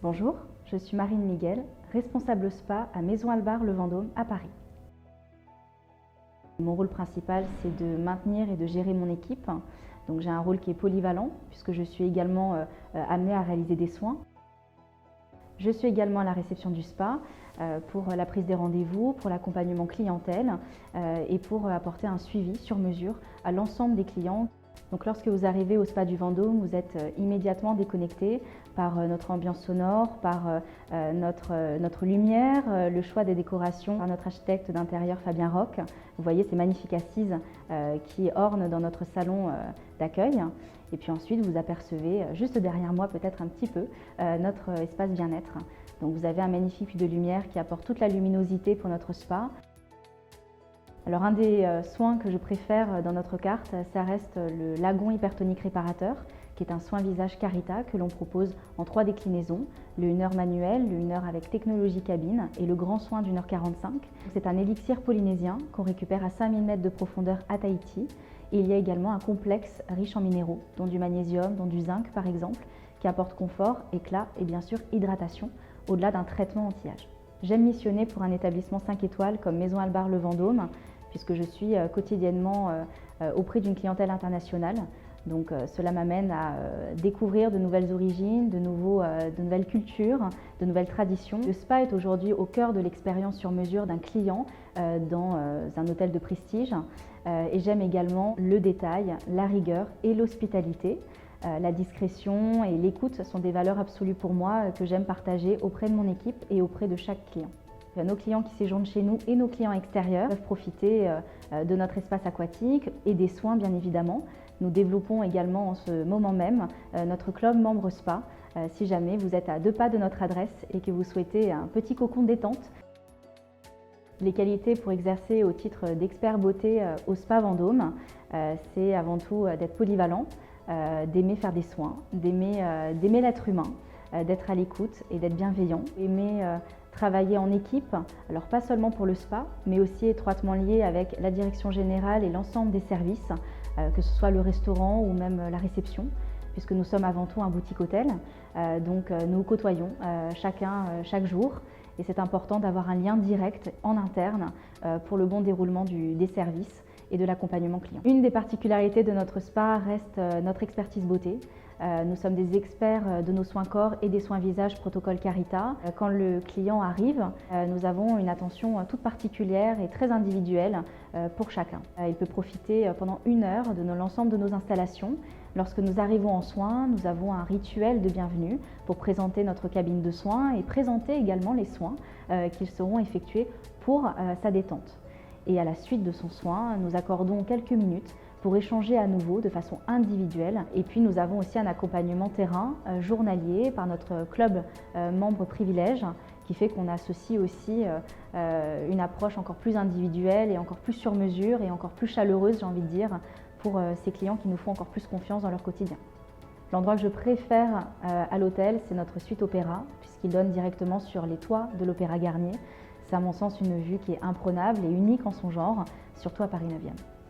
Bonjour, je suis Marine Miguel, responsable spa à Maison Albar Le Vendôme à Paris. Mon rôle principal, c'est de maintenir et de gérer mon équipe. Donc j'ai un rôle qui est polyvalent puisque je suis également amenée à réaliser des soins. Je suis également à la réception du spa pour la prise des rendez-vous, pour l'accompagnement clientèle et pour apporter un suivi sur mesure à l'ensemble des clients. Donc lorsque vous arrivez au spa du Vendôme, vous êtes immédiatement déconnecté par notre ambiance sonore, par notre lumière, le choix des décorations par notre architecte d'intérieur Fabien Roch. Vous voyez ces magnifiques assises qui ornent dans notre salon d'accueil. Et puis ensuite, vous apercevez juste derrière moi, peut-être un petit peu, notre espace bien-être. Donc vous avez un magnifique puits de lumière qui apporte toute la luminosité pour notre spa. Alors un des soins que je préfère dans notre carte, ça reste le Lagon hypertonique réparateur, qui est un soin visage Carita que l'on propose en 3 déclinaisons, le 1h manuel, le 1h avec technologie cabine et le grand soin d'1h45. C'est un élixir polynésien qu'on récupère à 5000 mètres de profondeur à Tahiti. Et il y a également un complexe riche en minéraux, dont du magnésium, dont du zinc par exemple, qui apporte confort, éclat et bien sûr hydratation, au-delà d'un traitement anti-âge. J'aime missionner pour un établissement 5 étoiles comme Maison Albar Le Vendôme, puisque je suis quotidiennement auprès d'une clientèle internationale. Donc cela m'amène à découvrir de nouvelles origines, de nouvelles cultures, de nouvelles traditions. Le spa est aujourd'hui au cœur de l'expérience sur mesure d'un client dans un hôtel de prestige. Et j'aime également le détail, la rigueur et l'hospitalité. La discrétion et l'écoute sont des valeurs absolues pour moi que j'aime partager auprès de mon équipe et auprès de chaque client. Nos clients qui séjournent chez nous et nos clients extérieurs peuvent profiter de notre espace aquatique et des soins bien évidemment. Nous développons également en ce moment même notre club membre spa si jamais vous êtes à 2 pas de notre adresse et que vous souhaitez un petit cocon détente. Les qualités pour exercer au titre d'expert beauté au spa Vendôme, c'est avant tout d'être polyvalent, d'aimer faire des soins, d'aimer l'être humain, d'être à l'écoute et d'être bienveillant, aimer travailler en équipe, alors pas seulement pour le spa, mais aussi étroitement lié avec la direction générale et l'ensemble des services, que ce soit le restaurant ou même la réception, puisque nous sommes avant tout un boutique hôtel. Donc nous côtoyons chacun chaque jour et c'est important d'avoir un lien direct en interne pour le bon déroulement des services et de l'accompagnement client. Une des particularités de notre spa reste notre expertise beauté. Nous sommes des experts de nos soins corps et des soins visage protocole Carita. Quand le client arrive, nous avons une attention toute particulière et très individuelle pour chacun. Il peut profiter pendant 1 heure de l'ensemble de nos installations. Lorsque nous arrivons en soins, nous avons un rituel de bienvenue pour présenter notre cabine de soins et présenter également les soins qui seront effectués pour sa détente. Et à la suite de son soin, nous accordons quelques minutes pour échanger à nouveau de façon individuelle. Et puis nous avons aussi un accompagnement terrain journalier par notre club membre privilège qui fait qu'on associe aussi une approche encore plus individuelle et encore plus sur mesure et encore plus chaleureuse, j'ai envie de dire, pour ces clients qui nous font encore plus confiance dans leur quotidien. L'endroit que je préfère à l'hôtel, c'est notre suite opéra, puisqu'il donne directement sur les toits de l'Opéra Garnier. C'est à mon sens une vue qui est imprenable et unique en son genre, surtout à Paris 9e.